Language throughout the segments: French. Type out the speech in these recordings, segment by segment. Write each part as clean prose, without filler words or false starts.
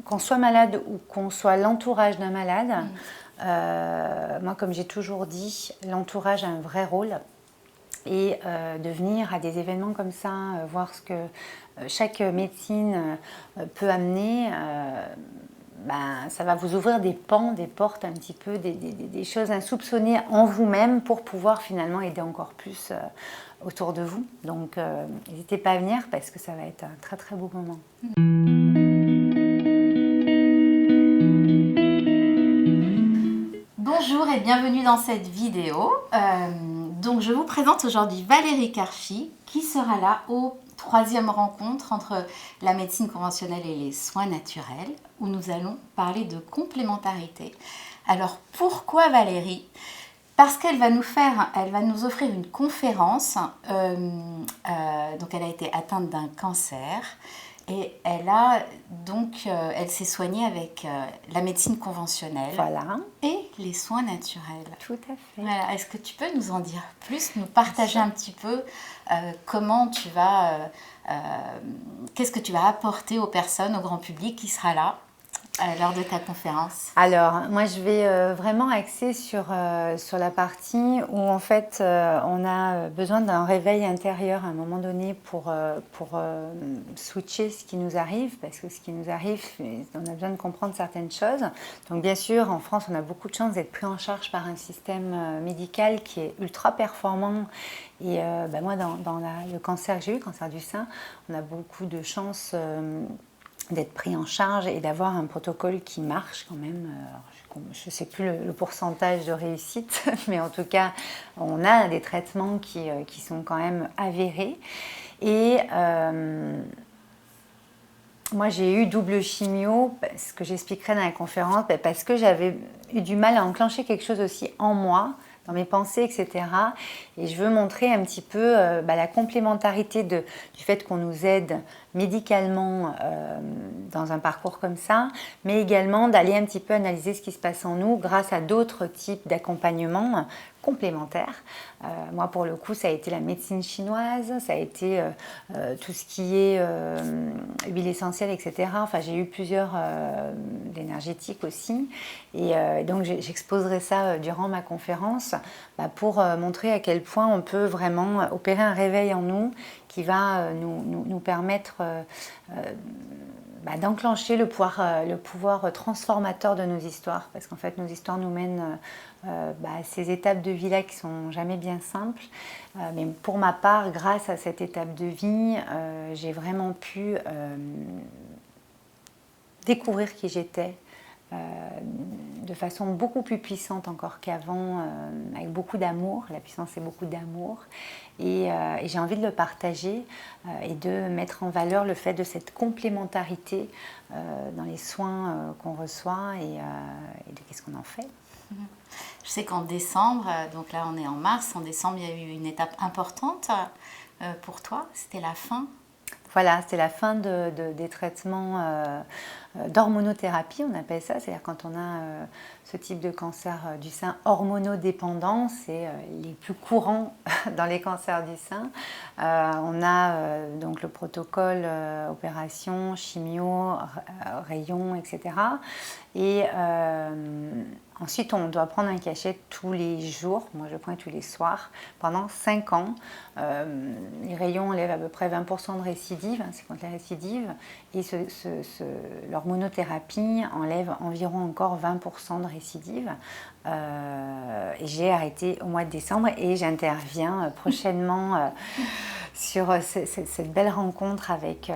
qu'on soit malade ou qu'on soit l'entourage d'un malade, moi, comme j'ai toujours dit, l'entourage a un vrai rôle. Et de venir à des événements comme ça, voir ce que chaque médecine peut amener, ça va vous ouvrir des pans, des portes un petit peu, des choses insoupçonnées en vous-même pour pouvoir finalement aider encore plus autour de vous. Donc n'hésitez pas à venir parce que ça va être un très très beau moment. Bonjour et bienvenue dans cette vidéo. Donc je vous présente aujourd'hui Valérie Karchi qui sera là au 3e rencontre entre la médecine conventionnelle et les soins naturels où nous allons parler de complémentarité. Alors pourquoi Valérie ? Parce qu'elle va nous offrir une conférence. Donc elle a été atteinte d'un cancer. Et elle s'est soignée avec la médecine conventionnelle et les soins naturels. Tout à fait. Voilà. Est-ce que tu peux nous en dire plus, nous partager un petit peu qu'est-ce que tu vas apporter aux personnes, au grand public qui sera là lors de ta conférence? Alors, moi, je vais vraiment axer sur la partie où, en fait, on a besoin d'un réveil intérieur à un moment donné pour switcher ce qui nous arrive, parce que ce qui nous arrive, on a besoin de comprendre certaines choses. Donc, bien sûr, en France, on a beaucoup de chance d'être pris en charge par un système médical qui est ultra performant. Et moi, dans le cancer que j'ai eu, cancer du sein, on a beaucoup de chance d'être pris en charge et d'avoir un protocole qui marche quand même. Alors, je ne sais plus le pourcentage de réussite, mais en tout cas, on a des traitements qui sont quand même avérés. Et moi, j'ai eu double chimio, ce que j'expliquerai dans la conférence, parce que j'avais eu du mal à enclencher quelque chose aussi en moi, dans mes pensées, etc. Et je veux montrer un petit peu la complémentarité du fait qu'on nous aide médicalement dans un parcours comme ça, mais également d'aller un petit peu analyser ce qui se passe en nous grâce à d'autres types d'accompagnement complémentaires. Moi, pour le coup, ça a été la médecine chinoise, ça a été tout ce qui est huile essentielle, etc. Enfin, j'ai eu plusieurs énergétiques aussi. Et donc, j'exposerai ça durant ma conférence pour montrer à quel point on peut vraiment opérer un réveil en nous qui va nous permettre d'enclencher le pouvoir transformateur de nos histoires. Parce qu'en fait, nos histoires nous mènent à ces étapes de vie-là qui ne sont jamais bien simples. Mais pour ma part, grâce à cette étape de vie, j'ai vraiment pu découvrir qui j'étais, de façon beaucoup plus puissante encore qu'avant, avec beaucoup d'amour. La puissance, c'est beaucoup d'amour. Et j'ai envie de le partager et de mettre en valeur le fait de cette complémentarité dans les soins qu'on reçoit et de qu'est-ce qu'on en fait. Je sais qu'en décembre, donc là on est en mars, en décembre il y a eu une étape importante pour toi, c'était la fin. Voilà, c'est la fin des traitements d'hormonothérapie, on appelle ça. C'est-à-dire quand on a ce type de cancer du sein hormonodépendant, c'est les plus courants dans les cancers du sein. On a donc le protocole opération, chimio, rayons, etc. Et ensuite, on doit prendre un cachet tous les jours. Moi, je prends tous les soirs pendant 5 ans. Les rayons enlèvent à peu près 20% de récidive, c'est contre les récidives. Et l'hormonothérapie enlève environ encore 20% de récidive. Et j'ai arrêté au mois de décembre et j'interviens prochainement sur cette belle rencontre avec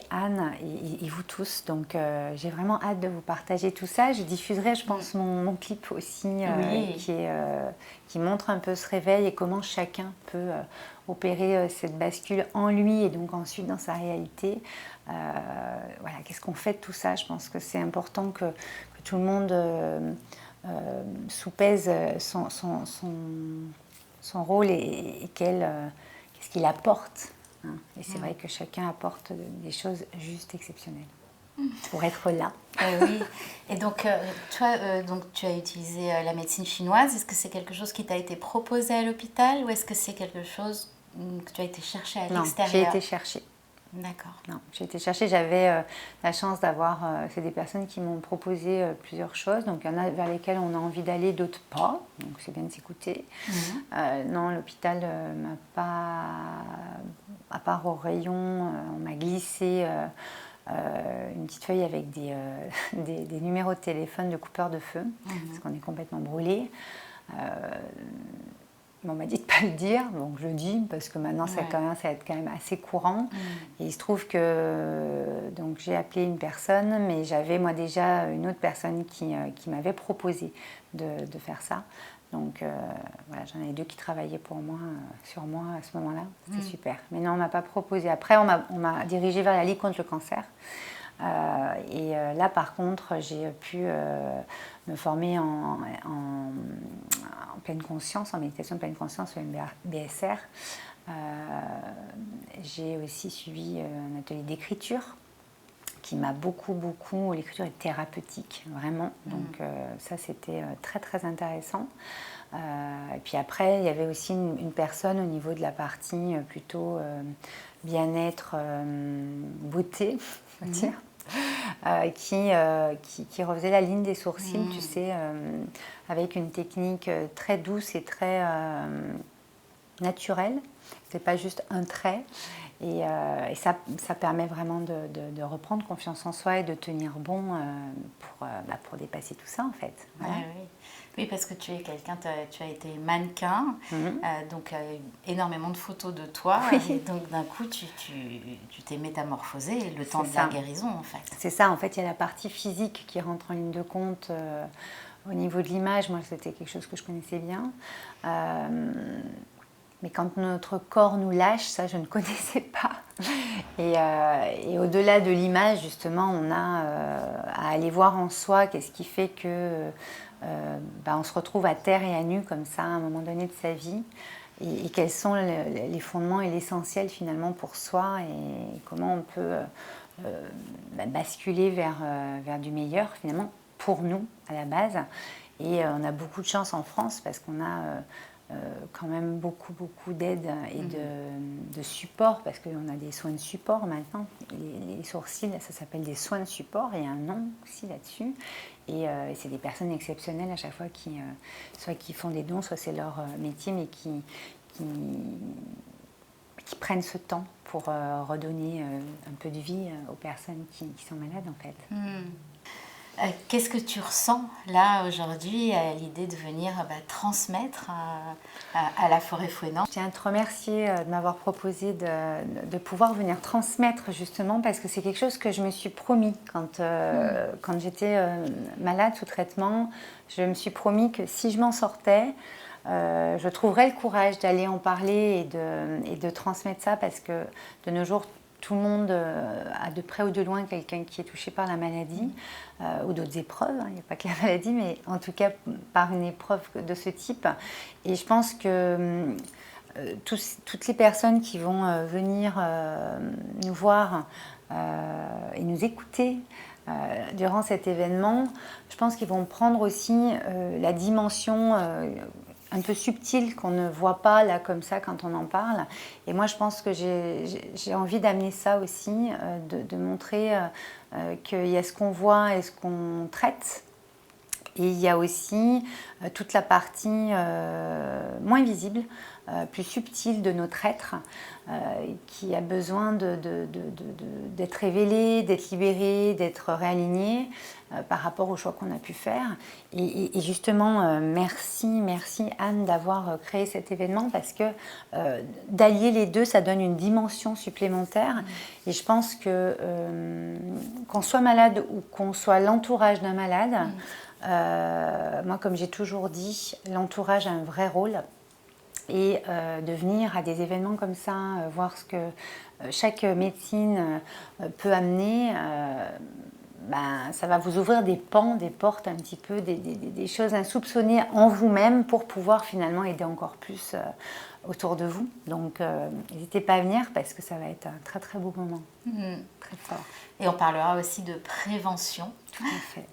Anne et vous tous. Donc j'ai vraiment hâte de vous partager tout ça. Je diffuserai, je pense, mon clip aussi qui montre un peu ce réveil et comment chacun peut opérer cette bascule en lui et donc ensuite dans sa réalité. Voilà, qu'est-ce qu'on fait de tout ça? Je pense que c'est important que tout le monde soupèse son rôle et qu'est-ce qu'il apporte. Hein. Et c'est vrai que chacun apporte des choses juste exceptionnelles pour être là. Oui. Et donc, toi, tu as utilisé la médecine chinoise. Est-ce que c'est quelque chose qui t'a été proposé à l'hôpital ou est-ce que c'est quelque chose que tu as été chercher à l'extérieur? Non, j'ai été chercher. D'accord. Non, j'ai été chercher, j'avais la chance d'avoir, c'est des personnes qui m'ont proposé plusieurs choses, donc il y en a vers lesquelles on a envie d'aller, d'autres pas, donc c'est bien de s'écouter. Non, l'hôpital m'a pas, à part au rayon, on m'a glissé une petite feuille avec des numéros de téléphone de coupeurs de feu, parce qu'on est complètement brûlé. On m'a dit de ne pas le dire, donc je le dis parce que maintenant ça commence à être quand même assez courant. Et il se trouve que donc, j'ai appelé une personne, mais j'avais moi déjà une autre personne qui m'avait proposé de faire ça. Donc voilà, j'en avais deux qui travaillaient pour moi, sur moi à ce moment-là. C'était super. Mais non, on ne m'a pas proposé. Après, on m'a dirigée vers la Ligue contre le cancer. Là, par contre, j'ai pu me former en pleine conscience, en méditation de pleine conscience, au MBSR. J'ai aussi suivi un atelier d'écriture qui m'a beaucoup, l'écriture est thérapeutique, vraiment. Donc ça, c'était très, très intéressant. Et puis après, il y avait aussi une personne au niveau de la partie plutôt bien-être, beauté, on va dire. Qui refaisait la ligne des sourcils, tu sais, avec une technique très douce et très naturelle. C'est pas juste un trait. Et ça permet vraiment de reprendre confiance en soi et de tenir bon pour dépasser tout ça, en fait. Voilà. Oui, parce que tu es quelqu'un, tu as été mannequin, donc énormément de photos de toi, et donc d'un coup tu t'es métamorphosée le temps de la guérison en fait. C'est ça, en fait il y a la partie physique qui rentre en ligne de compte au niveau de l'image, moi c'était quelque chose que je connaissais bien. Mais quand notre corps nous lâche, ça je ne connaissais pas. Et au-delà de l'image, justement, on a à aller voir en soi qu'est-ce qui fait que on se retrouve à terre et à nu comme ça à un moment donné de sa vie. Et quels sont les fondements et l'essentiel finalement pour soi et comment on peut basculer vers du meilleur finalement pour nous à la base. Et on a beaucoup de chance en France parce qu'on a quand même beaucoup d'aide et de support, parce qu'on a des soins de support maintenant. Les sourcils, ça s'appelle des soins de support, et il y a un nom aussi là-dessus. Et c'est des personnes exceptionnelles à chaque fois soit qui font des dons, soit c'est leur métier, mais qui prennent ce temps pour redonner un peu de vie aux personnes qui sont malades en fait. Qu'est-ce que tu ressens là aujourd'hui à l'idée de venir transmettre à la Forêt Fouesnant? Je tiens à te remercier de m'avoir proposé de pouvoir venir transmettre justement parce que c'est quelque chose que je me suis promis quand j'étais malade sous traitement. Je me suis promis que si je m'en sortais, je trouverais le courage d'aller en parler et de transmettre ça parce que de nos jours, tout le monde a de près ou de loin quelqu'un qui est touché par la maladie ou d'autres épreuves. Il n'y a pas que la maladie, mais en tout cas par une épreuve de ce type. Et je pense que toutes les personnes qui vont venir nous voir et nous écouter durant cet événement, je pense qu'ils vont prendre aussi la dimension un peu subtil qu'on ne voit pas là comme ça quand on en parle. Et moi je pense que j'ai envie d'amener ça aussi, de montrer qu'il y a ce qu'on voit et ce qu'on traite. Et il y a aussi toute la partie moins visible, plus subtile de notre être, qui a besoin d'être révélé, d'être libéré, d'être réaligné par rapport aux choix qu'on a pu faire. Et justement, merci Anne d'avoir créé cet événement parce que d'allier les deux, ça donne une dimension supplémentaire. Et je pense que qu'on soit malade ou qu'on soit l'entourage d'un malade, moi, comme j'ai toujours dit, l'entourage a un vrai rôle. Et de venir à des événements comme ça, voir ce que chaque médecine peut amener, ça va vous ouvrir des pans, des portes un petit peu, des choses insoupçonnées en vous-même pour pouvoir finalement aider encore plus autour de vous. Donc n'hésitez pas à venir parce que ça va être un très très beau moment, très fort. Et on parlera aussi de prévention. Tout à fait.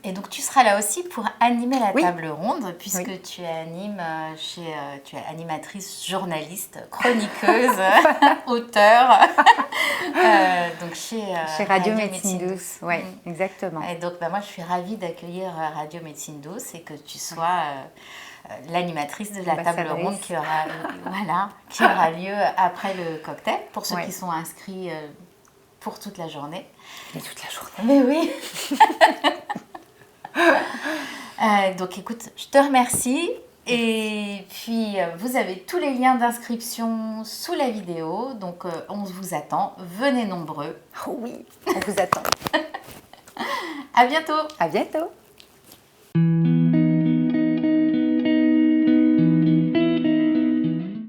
Et donc tu seras là aussi pour animer la Oui. table ronde, puisque Oui. tu animes tu es animatrice, journaliste, chroniqueuse, auteure, donc Chez Radio Médecine Douce, oui, exactement. Et donc moi je suis ravie d'accueillir Radio Médecine Douce et que tu sois l'animatrice de la table Ambassadrice. ronde qui aura lieu après le cocktail, pour ceux Ouais. qui sont inscrits pour toute la journée. Et toute la journée. Mais oui. Donc écoute, je te remercie. Et puis vous avez tous les liens d'inscription sous la vidéo. Donc on vous attend. Venez nombreux. Oh oui, on vous attend. À bientôt. À bientôt.